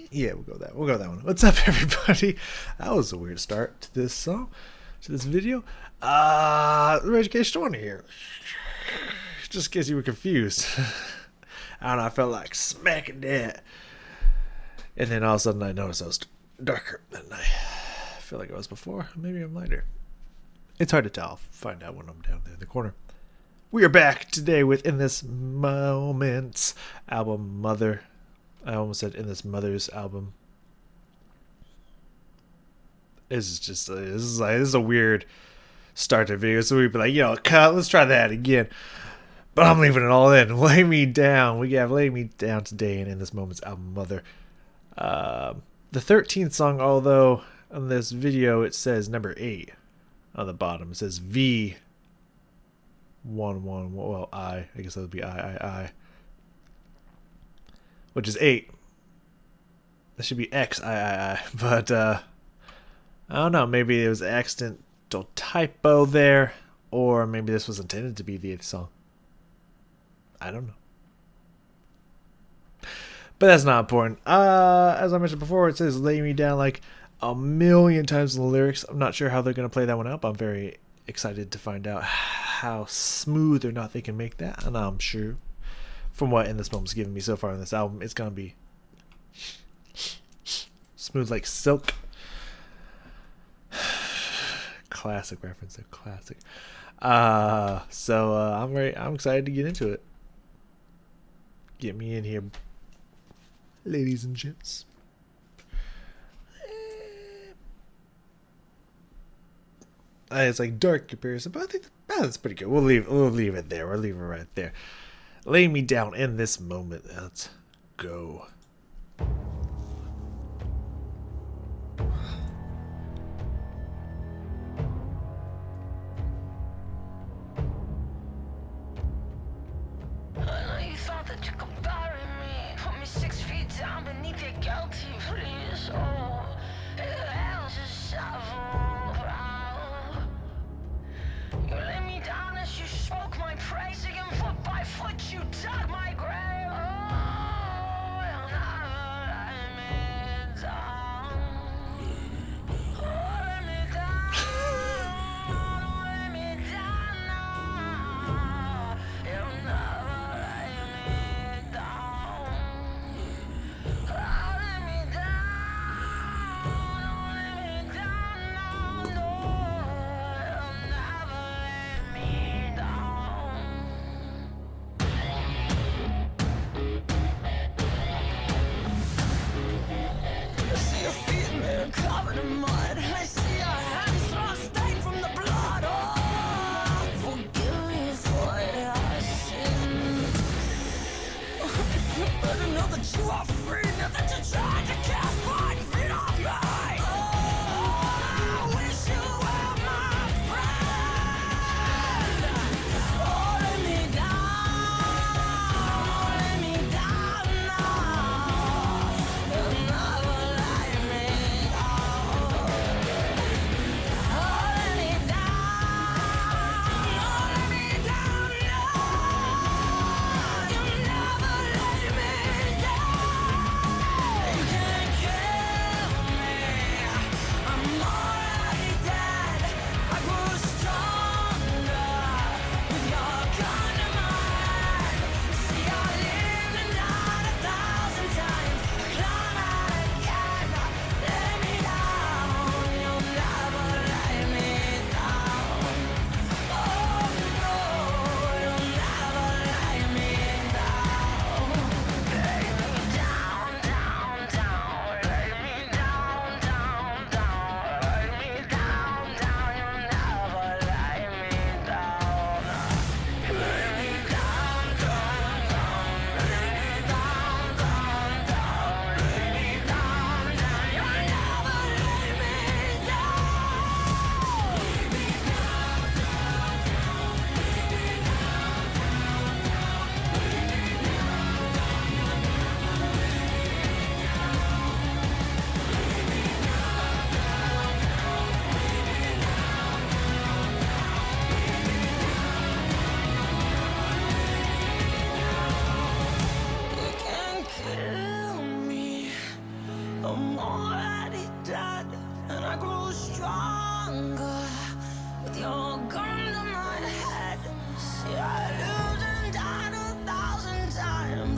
Yeah, we'll go that one. What's up, everybody? That was a weird start to this song, to this video. Rage Cage 20 here. Just in case you were confused. I don't know, I felt like smacking that. And then all of a sudden I noticed I was darker than I feel like I was before. Maybe I'm lighter. It's hard to tell. I'll find out when I'm down there in the corner. We are back today with In This Moment's album Mother. I almost said In This Mother's album. This is a weird start to the video. So we'd be like, cut, let's try that again. But I'm leaving it all in. Lay Me Down. We have Lay Me Down today and In This Moment's album Mother. The 13th song, although on this video it says number 8 on the bottom. It says V 1 1. Well, I guess that would be I. Which is 8. That should be X I. But I don't know. Maybe it was an accidental typo there, or maybe this was intended to be the 8th song. I don't know. But that's not important. As I mentioned before, it says Lay Me Down like a million times in the lyrics. I'm not sure how they're going to play that one out, but I'm very excited to find out how smooth or not they can make that. And I'm sure from what In This Moment's given me so far on this album, it's going to be smooth like silk. Classic reference, classic. So I'm excited to get into it. Get me in here, ladies and gents. It's like dark comparison, but I think that's pretty good. We'll leave it there. We'll leave it right there. Lay Me Down In This Moment. Let's go.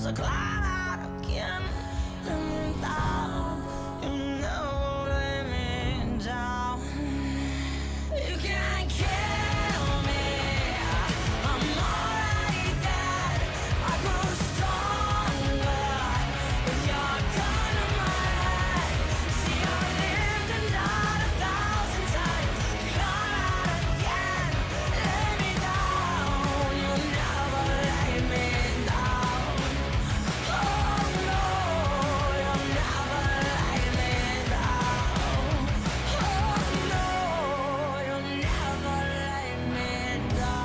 So climb out again, let me down. You never let me down. You can't kill me. I'm already dead. I grew stronger with your gun in my head. See, I lived and died 1,000 times. Come out again, lay me down. You'll never lay me down. Oh no, you'll never lay me down. Oh no, you'll never lay me down.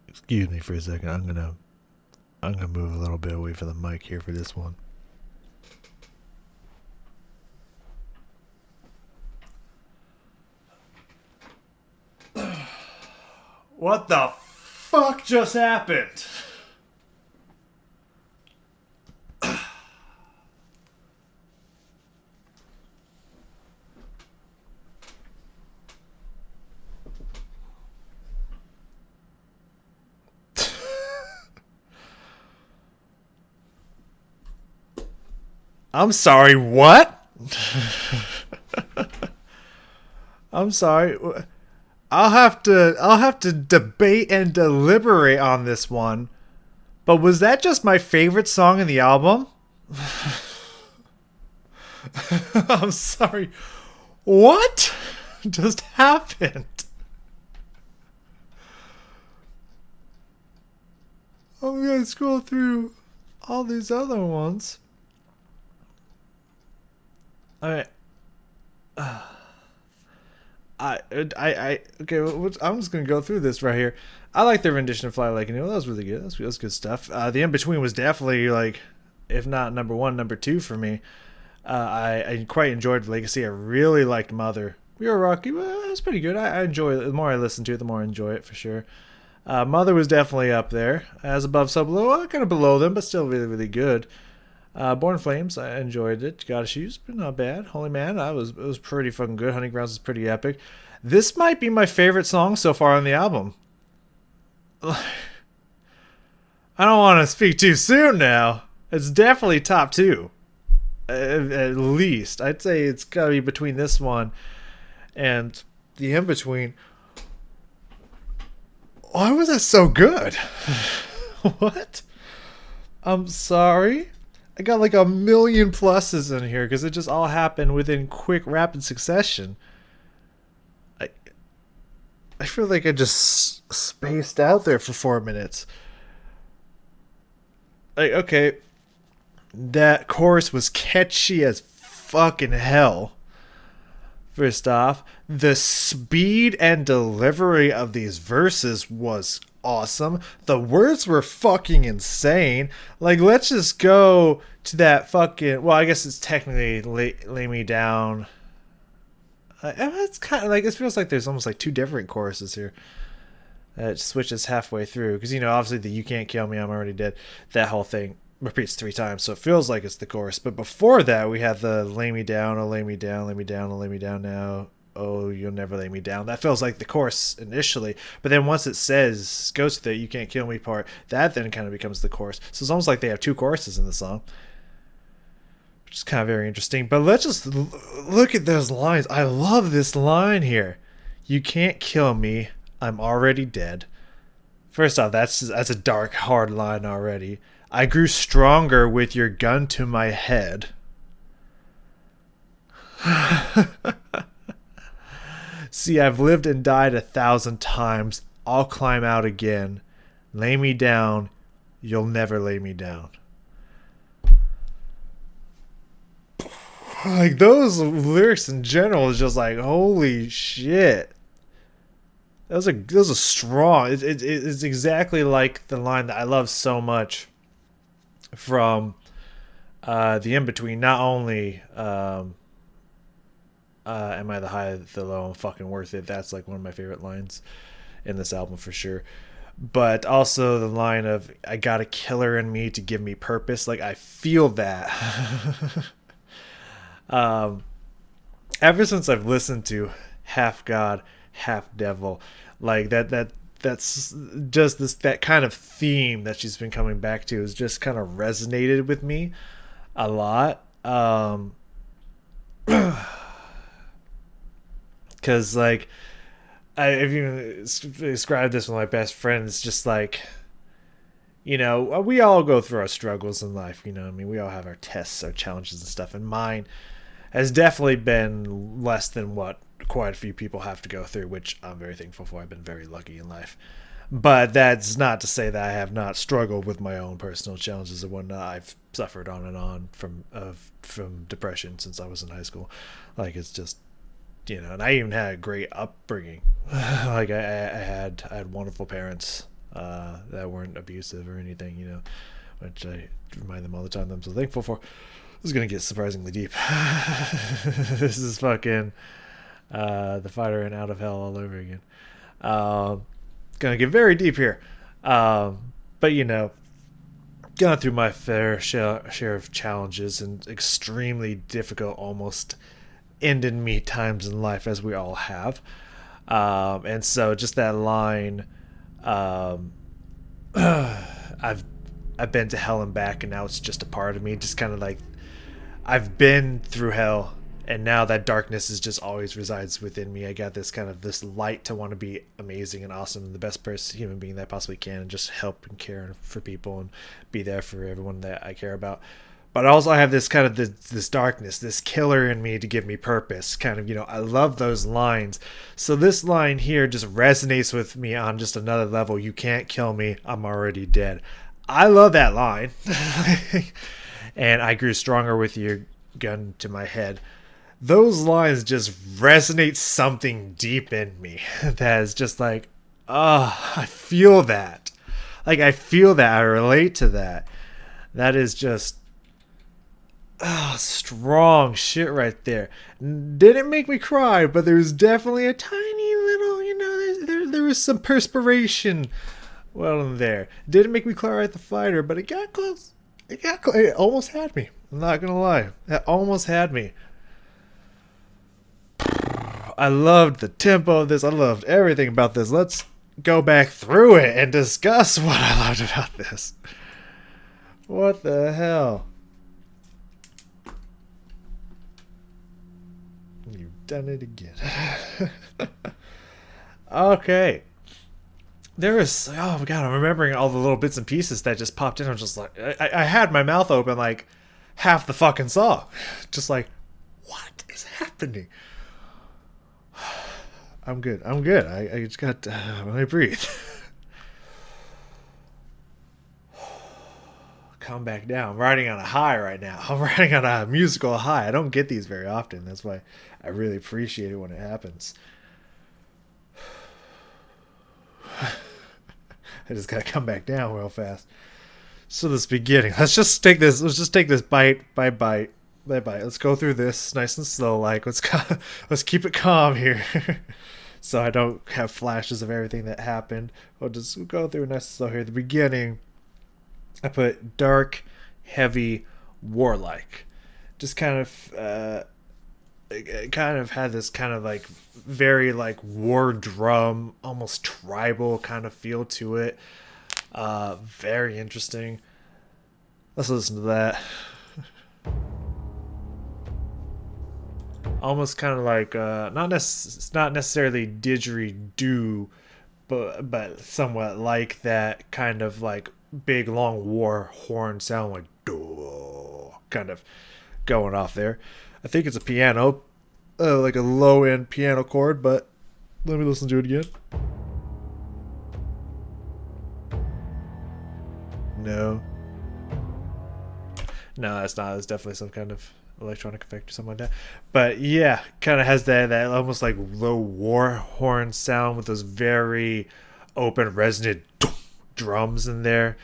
Excuse me for a second. I'm gonna move a little bit away from the mic here for this one. What the fuck just happened? I'm sorry, what? I'm sorry. I'll have to debate and deliberate on this one. But was that just my favorite song in the album? I'm sorry. What just happened? I'm gonna scroll through all these other ones. Alright. Okay, I'm just gonna go through this right here. I like their rendition of "Fly Like an Eagle." That was really good. That was good stuff. The In Between was definitely like, if not number one, number two for me. I quite enjoyed Legacy. I really liked Mother. We Were Rocky. Well, it was pretty good. I enjoy it. The more I listen to it, the more I enjoy it for sure. Mother was definitely up there, as above, so below. Kind of below them, but still really, really good. Born Flames, I enjoyed it. Gotta Shoes, but not bad. Holy Man, it was pretty fucking good. Hunting Grounds is pretty epic. This might be my favorite song so far on the album. I don't want to speak too soon now. It's definitely top two. At least. I'd say it's gotta be between this one and the In Between. Why was that so good? What? I'm sorry. I got like a million pluses in here because it just all happened within quick, rapid succession. I feel like I just spaced out there for 4 minutes. Like, okay, that chorus was catchy as fucking hell. First off, the speed and delivery of these verses was awesome. The words were fucking insane. Like, let's just go to that fucking... Well, I guess it's technically Lay Me Down. It's kind of like... It feels like there's almost like two different choruses here. It switches halfway through. Because, you know, obviously the You Can't Kill Me, I'm Already Dead. That whole thing repeats 3 times, so it feels like it's the chorus. But before that, we have the Lay Me Down, oh lay me down, lay me down, oh lay me down now. Oh, you'll never lay me down. That feels like the chorus initially, but then once it goes to the You Can't Kill Me part, that then kind of becomes the chorus. So it's almost like they have 2 choruses in the song, which is kind of very interesting. But let's just look at those lines. I love this line here. You can't kill me, I'm already dead. First off, that's a dark, hard line already. I grew stronger with your gun to my head. See, I've lived and died 1,000 times. I'll climb out again. Lay me down. You'll never lay me down. Like, those lyrics in general is just like, holy shit. that was a strong. It's exactly like the line that I love so much from the in between. Not only am I the high, the low, I'm fucking worth it. That's like one of my favorite lines in this album for sure. But also the line of I got a killer in me to give me purpose. Like I feel that. Ever since I've listened to Half God, Half Devil, like that's just this that kind of theme that she's been coming back to has just kind of resonated with me a lot. Because like I've even described this with my best friend. It's just like, you know, we all go through our struggles in life. You know, I mean, we all have our tests, our challenges and stuff. And mine has definitely been less than what quite a few people have to go through, which I'm very thankful for. I've been very lucky in life. But that's not to say that I have not struggled with my own personal challenges and whatnot. I've suffered on and on from depression since I was in high school. Like it's just, you know, and I even had a great upbringing. Like I had wonderful parents that weren't abusive or anything, you know, which I remind them all the time that I'm so thankful for. This is gonna get surprisingly deep. This is fucking the Fighter and Out of Hell all over again. Gonna get very deep here, but you know, gone through my fair share of challenges and extremely difficult, almost end in me times in life, as we all have. And so just that line, I've been to hell and back, and now it's just a part of me. Just kind of like I've been through hell, and now that darkness is just always resides within me. I got this kind of this light to want to be amazing and awesome and the best person, human being that I possibly can, and just help and care for people and be there for everyone that I care about. But also I have this kind of this darkness, this killer in me to give me purpose. Kind of, you know, I love those lines. So this line here just resonates with me on just another level. You can't kill me, I'm already dead. I love that line. And I grew stronger with your gun to my head. Those lines just resonate something deep in me that is just like, oh, I feel that. Like I feel that. I relate to that. That is just strong shit right there. Didn't make me cry, but there's definitely a tiny little, you know, there was some perspiration well in there. Didn't make me cry at the Fighter, but it got close. It almost had me. I'm not gonna lie. It almost had me. I loved the tempo of this. I loved everything about this. Let's go back through it and discuss what I loved about this. What the hell? You've done it again. Okay. There is, oh my god, I'm remembering all the little bits and pieces that just popped in. I'm just like, I had my mouth open like half the fucking song. Just like, what is happening? I'm good. I just got, let me breathe. Come back down. I'm riding on a high right now. I'm riding on a musical high. I don't get these very often. That's why I really appreciate it when it happens. I just gotta come back down real fast. So this beginning, let's just take this bite by bite. Let's go through this nice and slow. Like let's keep it calm here, so I don't have flashes of everything that happened. We'll just go through nice and slow here. The beginning, I put dark, heavy, warlike. Just kind of it kind of had this kind of like very like war drum, almost tribal kind of feel to it. Very interesting. Let's listen to that. Almost kind of like it's not necessarily didgeridoo, but somewhat like that kind of like big long war horn sound, like kind of going off there. I think it's a piano, like a low end piano chord, but let me listen to it again. No, that's not. It's definitely some kind of electronic effect or something like that. But yeah, kind of has that almost like low war horn sound with those very open resonant drums in there.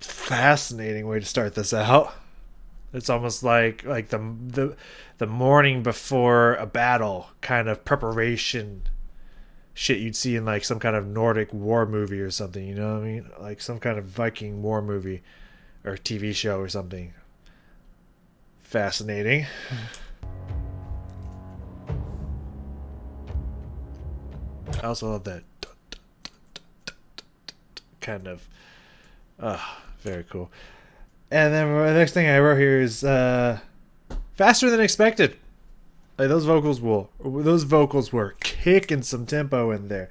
Fascinating way to start this out. It's almost like the morning before a battle kind of preparation shit you'd see in like some kind of Nordic war movie or something, you know what I mean? Like some kind of Viking war movie or TV show or something. Fascinating. I also love that kind of very cool. And then the next thing I wrote here is faster than expected. Like those vocals were kicking some tempo in there.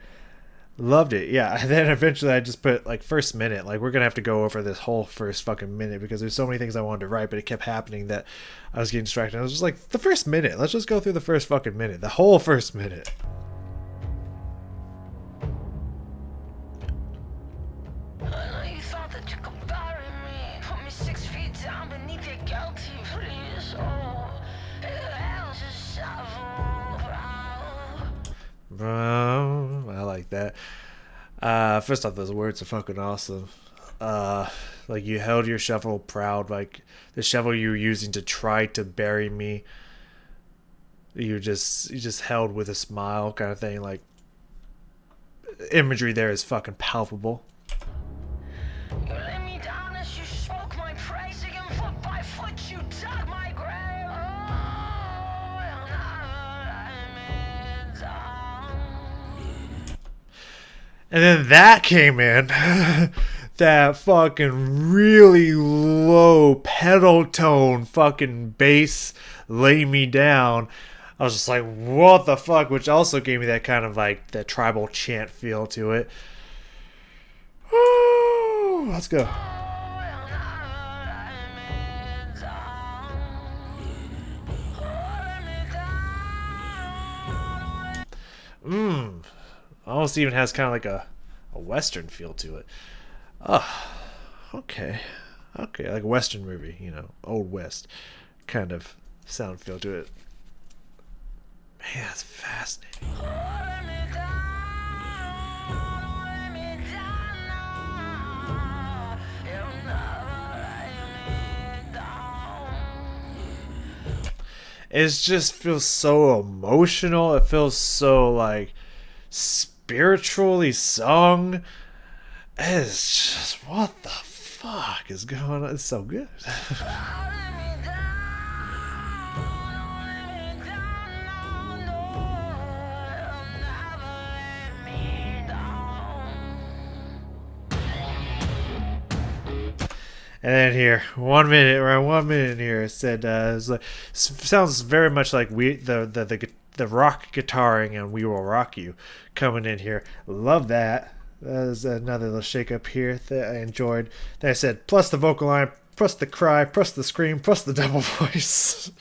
Loved it. Yeah. And then eventually I just put like first minute. Like we're gonna have to go over this whole first fucking minute because there's so many things I wanted to write, but it kept happening that I was getting distracted. I was just like, the first minute. Let's just go through the first fucking minute. The whole first minute. I know you thought that you could bury me. Put me 6 feet down beneath your guilty pleas. Oh, who the hell's a shovel brow? I like that. First off, those words are fucking awesome. Like you held your shovel proud, like the shovel you were using to try to bury me. You just held with a smile, kind of thing. Like imagery there is fucking palpable. You lay me down as you spoke my praise. Again, foot by foot, you dug my grave. Oh, you'll never let me down. And then that came in. That fucking really low pedal tone fucking bass lay me down. I was just like, what the fuck? Which also gave me that kind of like that tribal chant feel to it. Woo, let's go. Almost even has kind of like a Western feel to it. Oh, okay. Okay, like a Western movie, you know, Old West kind of sound feel to it. Man, that's fascinating. It just feels so emotional. It feels so like spiritually sung. It's just what the fuck is going on? It's so good. And then here, 1 minute, around 1 minute here, it said, it's like, sounds very much like the rock guitaring and We Will Rock You coming in here. Love that. There's another little shake up here that I enjoyed. Then I said, plus the vocal line, plus the cry, plus the scream, plus the double voice.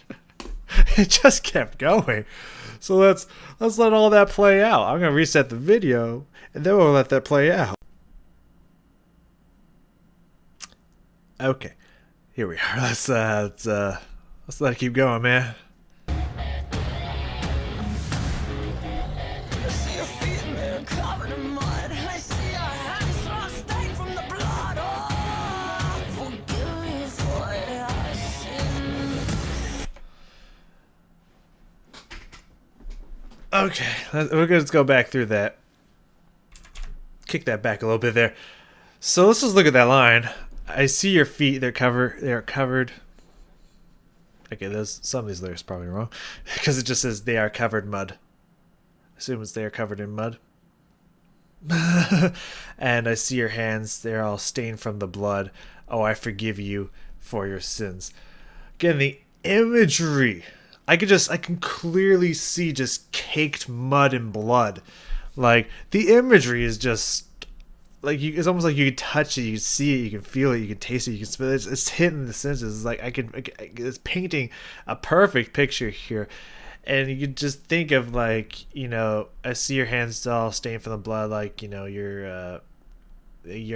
It just kept going. So let's let all that play out. I'm gonna reset the video and then we'll let that play out. Okay, here we are. Let's let it keep going, man. I see your feet in there covered in mud. I see your hands all stained from the blood. Oh, forgive me for your sins. Okay, we're gonna go back through that. Kick that back a little bit there. So let's just look at that line. I see your feet. They're covered. Okay, some of these lyrics are probably wrong because it just says they are covered mud. I assume it's they are covered in mud. And I see your hands. They're all stained from the blood. Oh, I forgive you for your sins. Again, the imagery. I can clearly see just caked mud and blood. Like the imagery is just. Like it's almost like you can touch it, you can see it, you can feel it, you can taste it, you can smell it. It's hitting the senses. It's like it's painting a perfect picture here, and you can just think of like I see your hands all stained from the blood, like your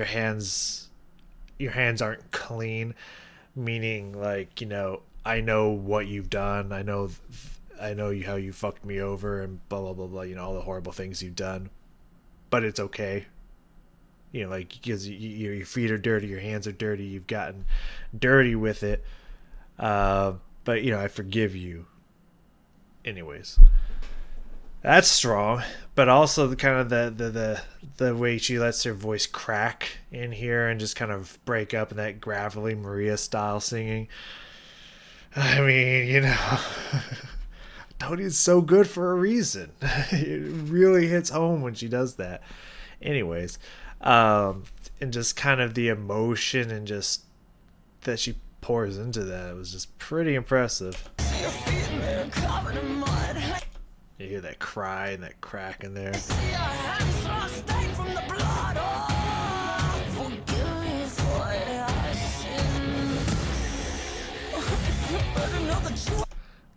hands aren't clean, meaning like, I know what you've done. I know you, how you fucked me over and blah blah blah blah. All the horrible things you've done, but it's okay. Like because your feet are dirty, your hands are dirty, you've gotten dirty with it. But I forgive you. Anyways, that's strong, but also the kind of the way she lets her voice crack in here and just kind of break up in that gravelly Maria style singing. I mean, Tony's so good for a reason. It really hits home when she does that. Anyways, and just kind of the emotion and just that she pours into that, it was just pretty impressive. You hear that cry and that crack in there.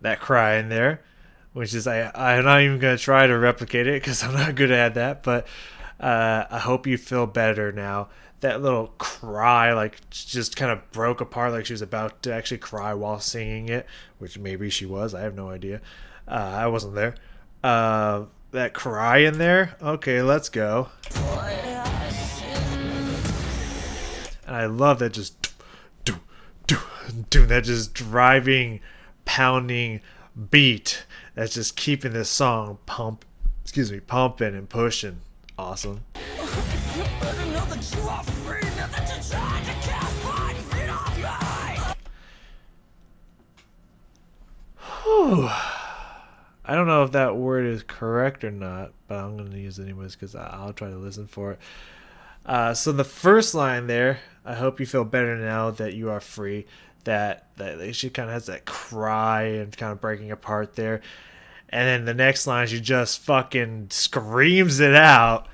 That cry in there, which is I'm not even gonna try to replicate it because I'm not good at that, but I hope you feel better now. That little cry, like, just kind of broke apart, like she was about to actually cry while singing it, which maybe she was. I have no idea. I wasn't there. That cry in there. Okay, let's go. And I love that just that just driving, pounding beat that's just keeping this song pumping and pushing. Awesome. Whew. I don't know if that word is correct or not, but I'm going to use it anyways because I'll try to listen for it. So the first line there, I hope you feel better now that you are free. That she kind of has that cry and kind of breaking apart there. And then the next line, she just fucking screams it out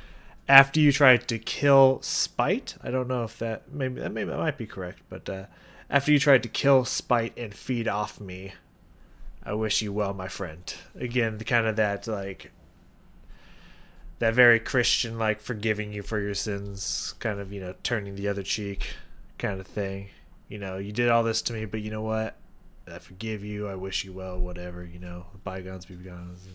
after you tried to kill Spite. I don't know if that might be correct, but after you tried to kill Spite and feed off me, I wish you well, my friend. Again, kind of that like that very Christian, like forgiving you for your sins, kind of turning the other cheek, kind of thing. You did all this to me, but you know what? I forgive you. I wish you well. Whatever. Bygones be bygones.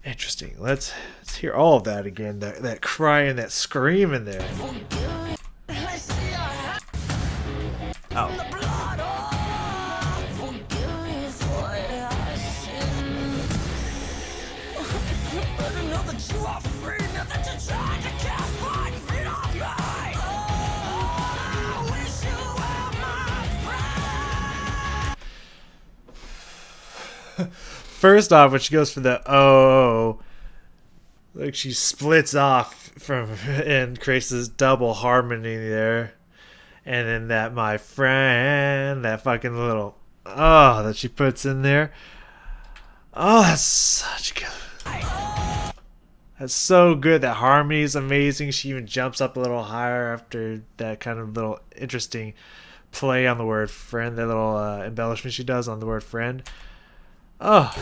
Interesting. Let's hear all of that again. That cry and that scream in there. Oh. First off, when she goes for the like she splits off from and creates this double harmony there, and then that my friend, that fucking little that she puts in there. Oh, that's such good. That's so good. That harmony is amazing. She even jumps up a little higher after that kind of little interesting play on the word friend. That little embellishment she does on the word friend. Oh.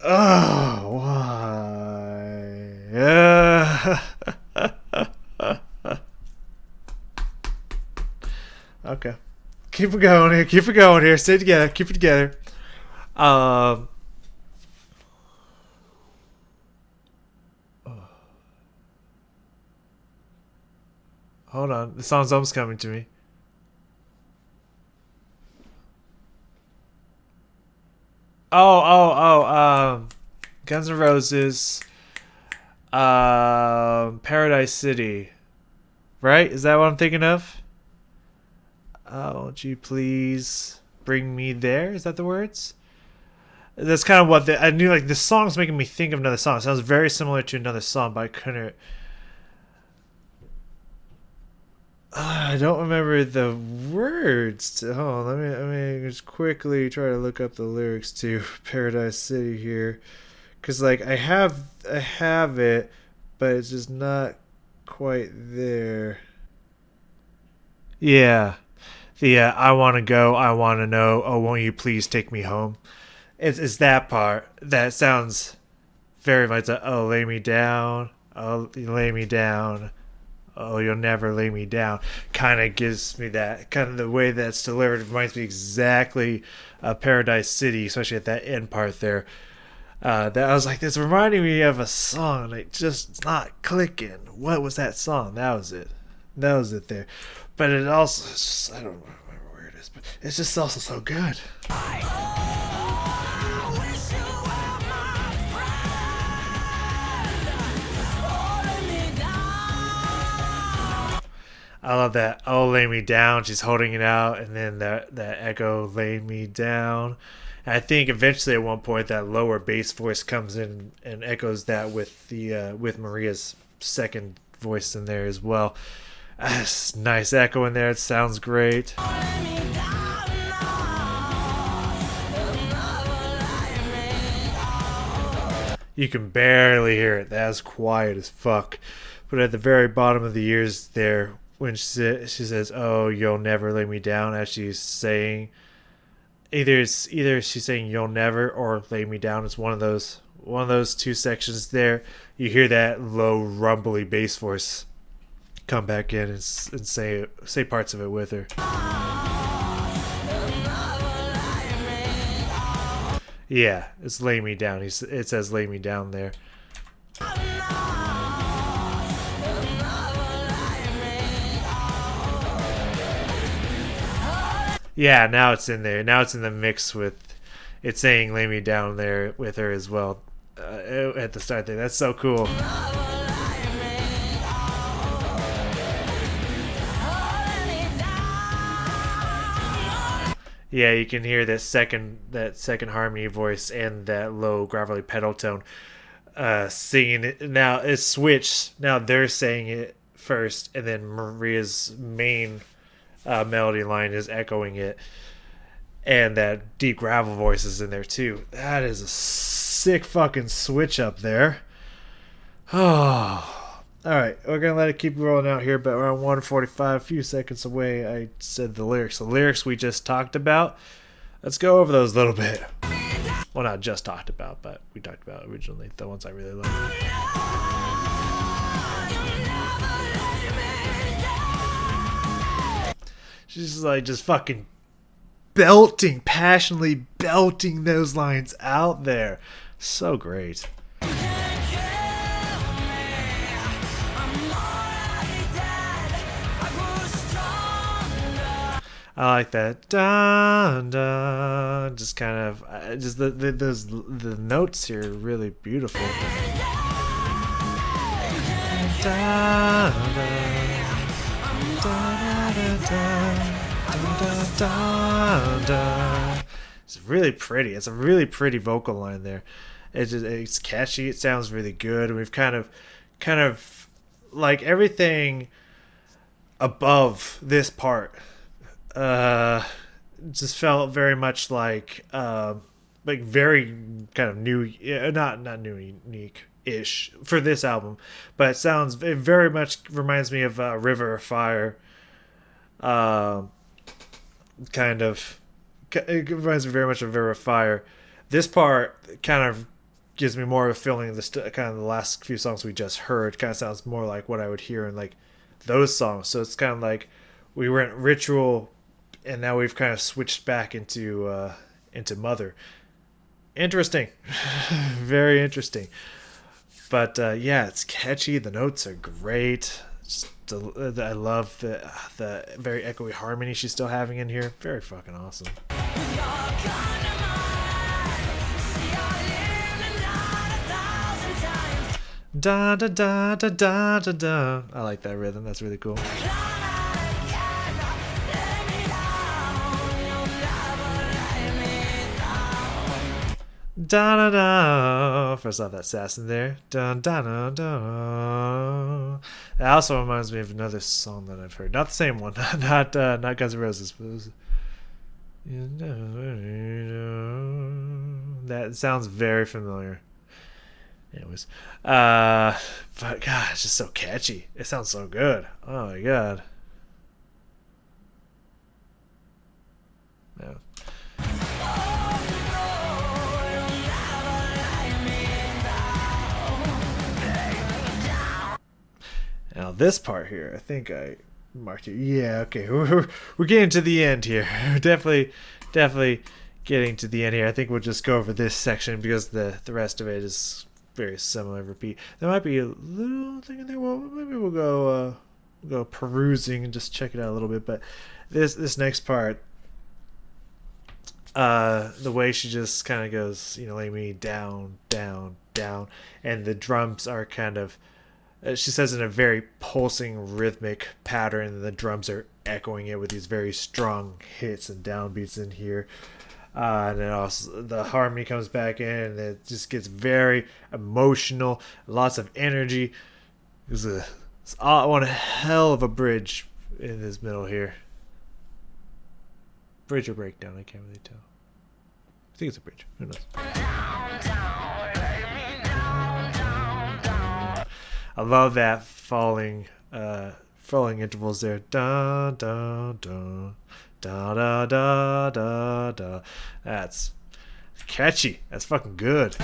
Oh, why? Yeah. Okay. Keep it going here. Keep it going here. Stay together. Keep it together. Hold on. The song's almost coming to me. Guns N' Roses, Paradise City, right? Is that what I'm thinking of? Won't you please bring me there? Is that the words? That's kind of what I knew. Like this song's making me think of another song. It sounds very similar to another song, but I couldn't. I don't remember the words. Hold on, let me just quickly try to look up the lyrics to Paradise City here, because like I have it, but it's just not quite there. Yeah, The I want to go, I want to know, oh, won't you please take me home? It's that part that sounds very much like, oh, lay me down, oh, you lay me down, oh, you'll never lay me down. Kind of gives me that, kind of the way that's delivered reminds me exactly of Paradise City, especially at that end part there. That I was like, this reminding me of a song, like just it's not clicking. What was that song? That was it. That was it there. But it also, it's just, I don't remember where it is, but it's just also so good. I love that. Oh, lay me down. She's holding it out, and then that echo, lay me down. And I think eventually at one point that lower bass voice comes in and echoes that with the with Maria's second voice in there as well. Nice echo in there. It sounds great. You can barely hear it. That's quiet as fuck. But at the very bottom of the ears there, when she says, "Oh, you'll never lay me down," as she's saying, either she's saying "you'll never" or "lay me down." It's one of those two sections there. You hear that low rumbly bass voice come back in and say parts of it with her. Yeah, it's "lay me down." It says "lay me down" there. Yeah, now it's in there. Now it's in the mix with it's saying "lay me down" there with her as well at the start there. That's so cool. Yeah, you can hear that second harmony voice and that low gravelly pedal tone singing it. Now it's switched. Now they're saying it first, and then Maria's main melody line is echoing it, and that deep gravel voice is in there too. That is a sick fucking switch up there. Oh. Alright, we're going to let it keep rolling out here, but around 1:45, a few seconds away, I said the lyrics. The lyrics we just talked about, let's go over those a little bit. Well, not just talked about, but we talked about originally, the ones I really love. She's like just fucking passionately belting those lines out there. So great. I like that. Dun, dun, just kind of, just the notes here are really beautiful. Dun, dun, dun, dun. It's really pretty. It's a really pretty vocal line there. It's catchy. It sounds really good. And we've kind of like everything above this part. Just felt very much like very kind of new, not new, unique-ish for this album, but it very much reminds me of River of Fire. Kind of, it reminds me very much of River of Fire. This part kind of gives me more of a feeling of kind of the last few songs we just heard. Kind of sounds more like what I would hear in like those songs. So it's kind of like we were in Ritual, and now we've kind of switched back into Mother. Interesting. Very interesting. But yeah, it's catchy. The notes are great. I love the very echoey harmony she's still having in here. Very fucking awesome. Da da da da da da da. I like that rhythm. That's really cool. Da da da. First off, that sass in there. Da da da da. It also reminds me of another song that I've heard. Not the same one. Not Guns N' Roses. But it was, that sounds very familiar. Anyways, but God, it's just so catchy. It sounds so good. Oh my God. this part here, I think I marked it. Yeah, okay. We're getting to the end here. Definitely getting to the end here. I think we'll just go over this section because the rest of it is very similar. Repeat. There might be a little thing in there. Well, maybe we'll go perusing and just check it out a little bit. But this next part, the way she just kind of goes, lay me down, down, down, and the drums are kind of, she says, in a very pulsing rhythmic pattern, and the drums are echoing it with these very strong hits and downbeats in here. And then also the harmony comes back in, and it just gets very emotional, lots of energy. It's one hell of a bridge in this middle here. Bridge or breakdown, I can't really tell. I think it's a bridge. Who knows? I love that falling intervals there. Da da da da da da da da. That's catchy. That's fucking good.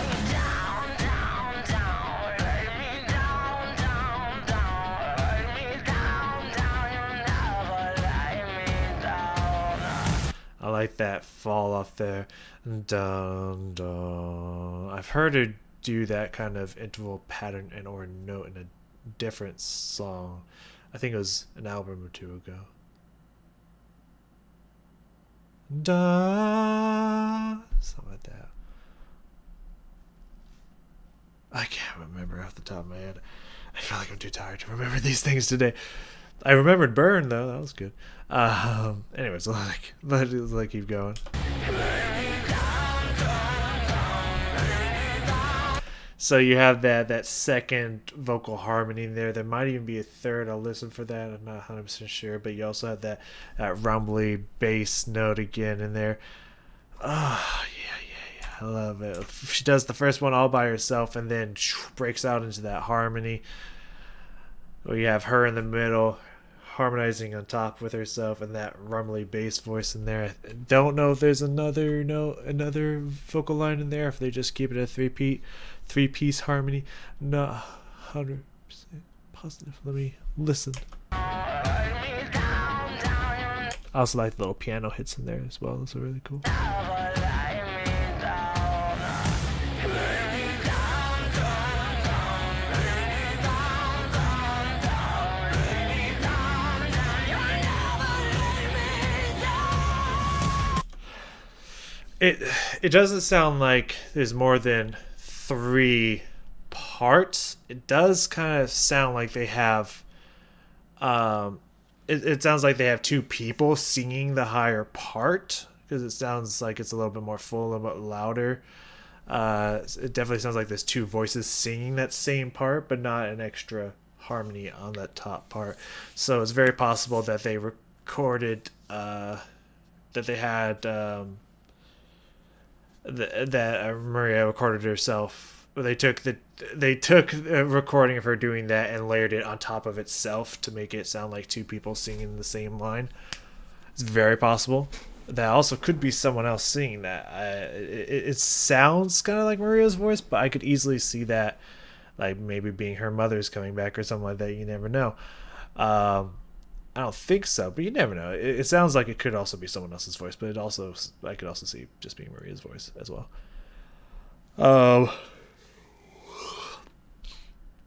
I like that fall off there. Dun, dun. I've heard her do that kind of interval pattern and or note in a different song. I think it was an album or two ago. Da, something like that. I can't remember off the top of my head. I feel like I'm too tired to remember these things today. I remembered Burn though. That was good. Anyways, let's keep going. So you have that second vocal harmony there. There might even be a third. I'll listen for that. I'm not 100% sure. But you also have that rumbly bass note again in there. Oh, yeah. I love it. She does the first one all by herself and then breaks out into that harmony. We have her in the middle, harmonizing on top with herself, and that rumbly bass voice in there. I don't know if there's another vocal line in there, if they just keep it a three-piece harmony. Not 100% positive. Let me listen. I also like the little piano hits in there as well. Those are really cool. It doesn't sound like there's more than 3 parts. It does kind of sound like they have it sounds like they have 2 people singing the higher part, because it sounds like it's a little bit more full, a bit louder. It definitely sounds like there's 2 voices singing that same part, but not an extra harmony on that top part. So it's very possible that they recorded that they had that Maria recorded herself. They took a recording of her doing that and layered it on top of itself to make it sound like 2 people singing the same line. It's very possible. That also could be someone else singing that. It sounds kind of like Maria's voice, but I could easily see that, like maybe being her mother's coming back or something like that. You never know. I don't think so, but you never know. It sounds like it could also be someone else's voice, but I could also see just being Maria's voice as well.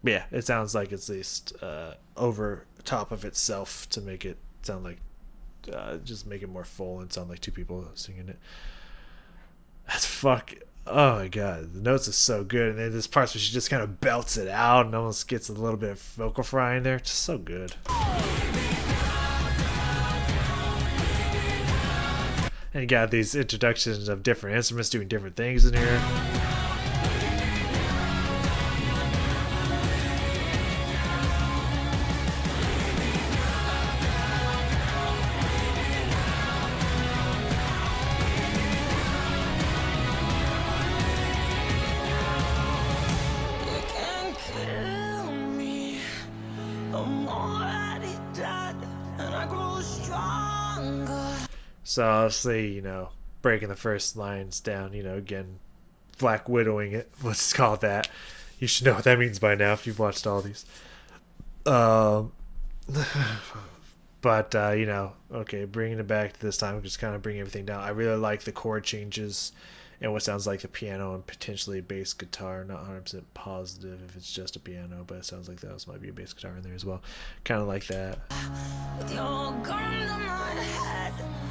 Yeah, it sounds like it's at least over top of itself to make it sound like, just make it more full and sound like 2 people singing it. That's oh my god, the notes are so good, and then there's parts where she just kind of belts it out and almost gets a little bit of vocal fry in there. Just so good. And you got these introductions of different instruments doing different things in here. So obviously, breaking the first lines down, again, Black Widowing it. Let's call it that. You should know what that means by now if you've watched all these. But okay, bringing it back to this time, just kind of bring everything down. I really like the chord changes and what sounds like the piano and potentially a bass guitar. Not 100% positive if it's just a piano, but it sounds like that might be a bass guitar in there as well. Kind of like that.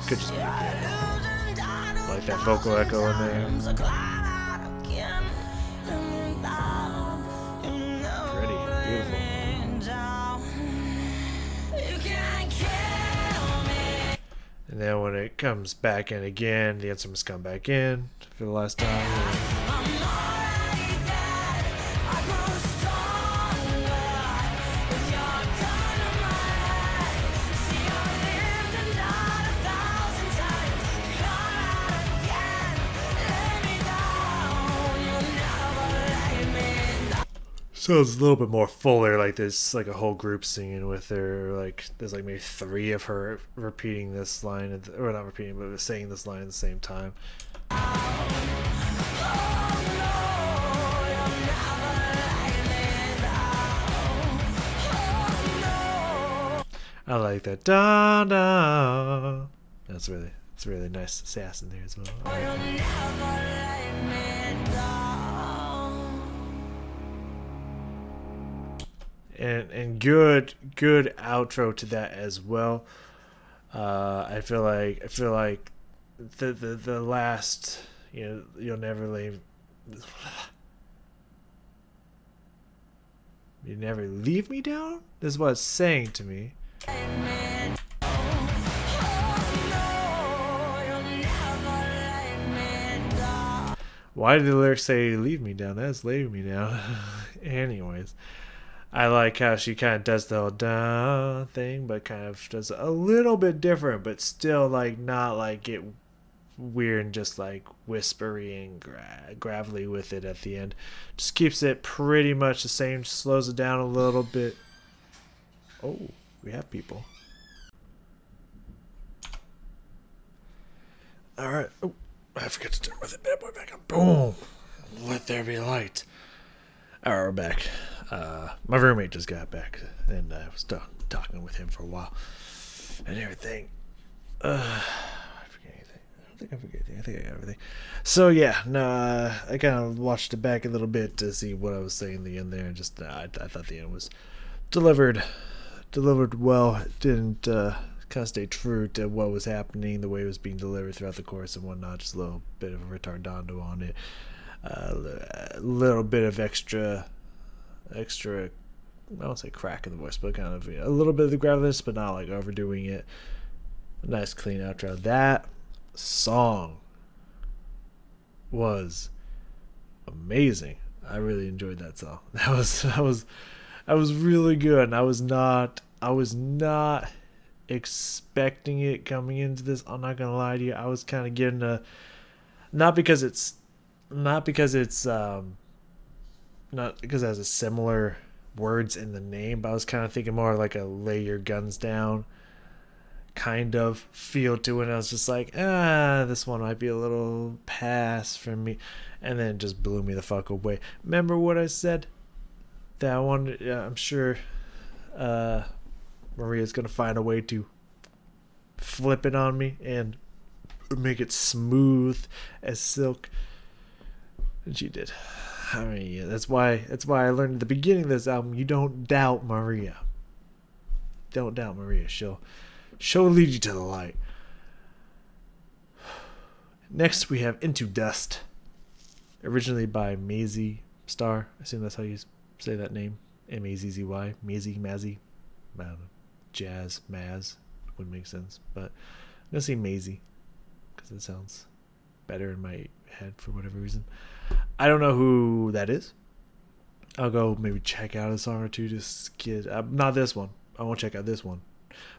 Could just be a piano. Like that vocal echo in there. Pretty beautiful. And then when it comes back in again, the instruments come back in for the last time. So it's a little bit more fuller, like there's like a whole group singing with her. Like there's like maybe 3 of her repeating this line, or not repeating, but saying this line at the same time. I like that. Da da. It's really nice sass in there as well. And good outro to that as well. I feel like the last, you'll never leave. You never leave me down? This is what it's saying to me. Why did the lyrics say leave me down? That's leave me down. Anyways, I like how she kind of does the whole da thing, but kind of does a little bit different, but still like not like get weird and just like whispery and gravelly with it at the end. Just keeps it pretty much the same, slows it down a little bit. Oh, we have people. Alright. Oh, I forgot to turn the bad boy back up. Boom. Let there be light. Alright, we're back. My roommate just got back, and I was talking with him for a while and everything. I forget anything. I don't think I forget anything. I think I got everything. So yeah, no, I kind of watched it back a little bit to see what I was saying in the end there, and just I thought the end was delivered well. It didn't kind of stay true to what was happening, the way it was being delivered throughout the course and whatnot. Just a little bit of a retardando on it, a little bit of extra, I won't say crack in the voice, but kind of a little bit of the gravelness, but not like overdoing it. A nice clean outro. That song was amazing. I really enjoyed that song. That was really good. And I was not expecting it coming into this. I'm not gonna lie to you. I was kind of getting not because it has a similar words in the name, but I was kind of thinking more like a lay your guns down kind of feel to it. And I was just like, this one might be a little pass for me, and then it just blew me the fuck away. Remember what I said? That one, I'm sure Maria's gonna find a way to flip it on me and make it smooth as silk, and she did. I mean, yeah, that's why I learned at the beginning of this album, you don't doubt Maria. Don't doubt Maria. She'll lead you to the light. Next, we have Into Dust, originally by Mazzy Star. I assume that's how you say that name. Mazzy. Mazzy. I don't know. Jazz, Maz. Wouldn't make sense. But I'm going to say Mazzy because it sounds better in my head for whatever reason. I don't know who that is. I'll go maybe check out a song or two to get... not this one. I won't check out this one.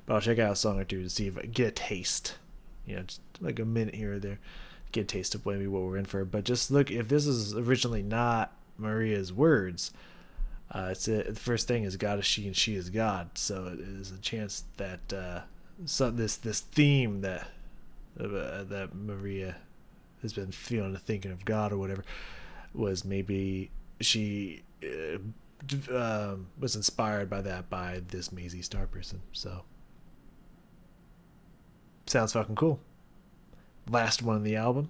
But I'll check out a song or two to see if I get a taste. Just like a minute here or there. Get a taste of maybe what we're in for. But just look, if this is originally not Maria's words, the first thing is God is she and she is God. So it is a chance that this theme that Maria has been feeling, thinking of God or whatever, was maybe she was inspired by that by this Maisie Star person. So sounds fucking cool. Last one in the album.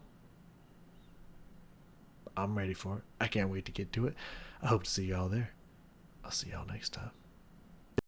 I'm ready for it. I can't wait to get to it. I hope to see y'all there. I'll see y'all next time.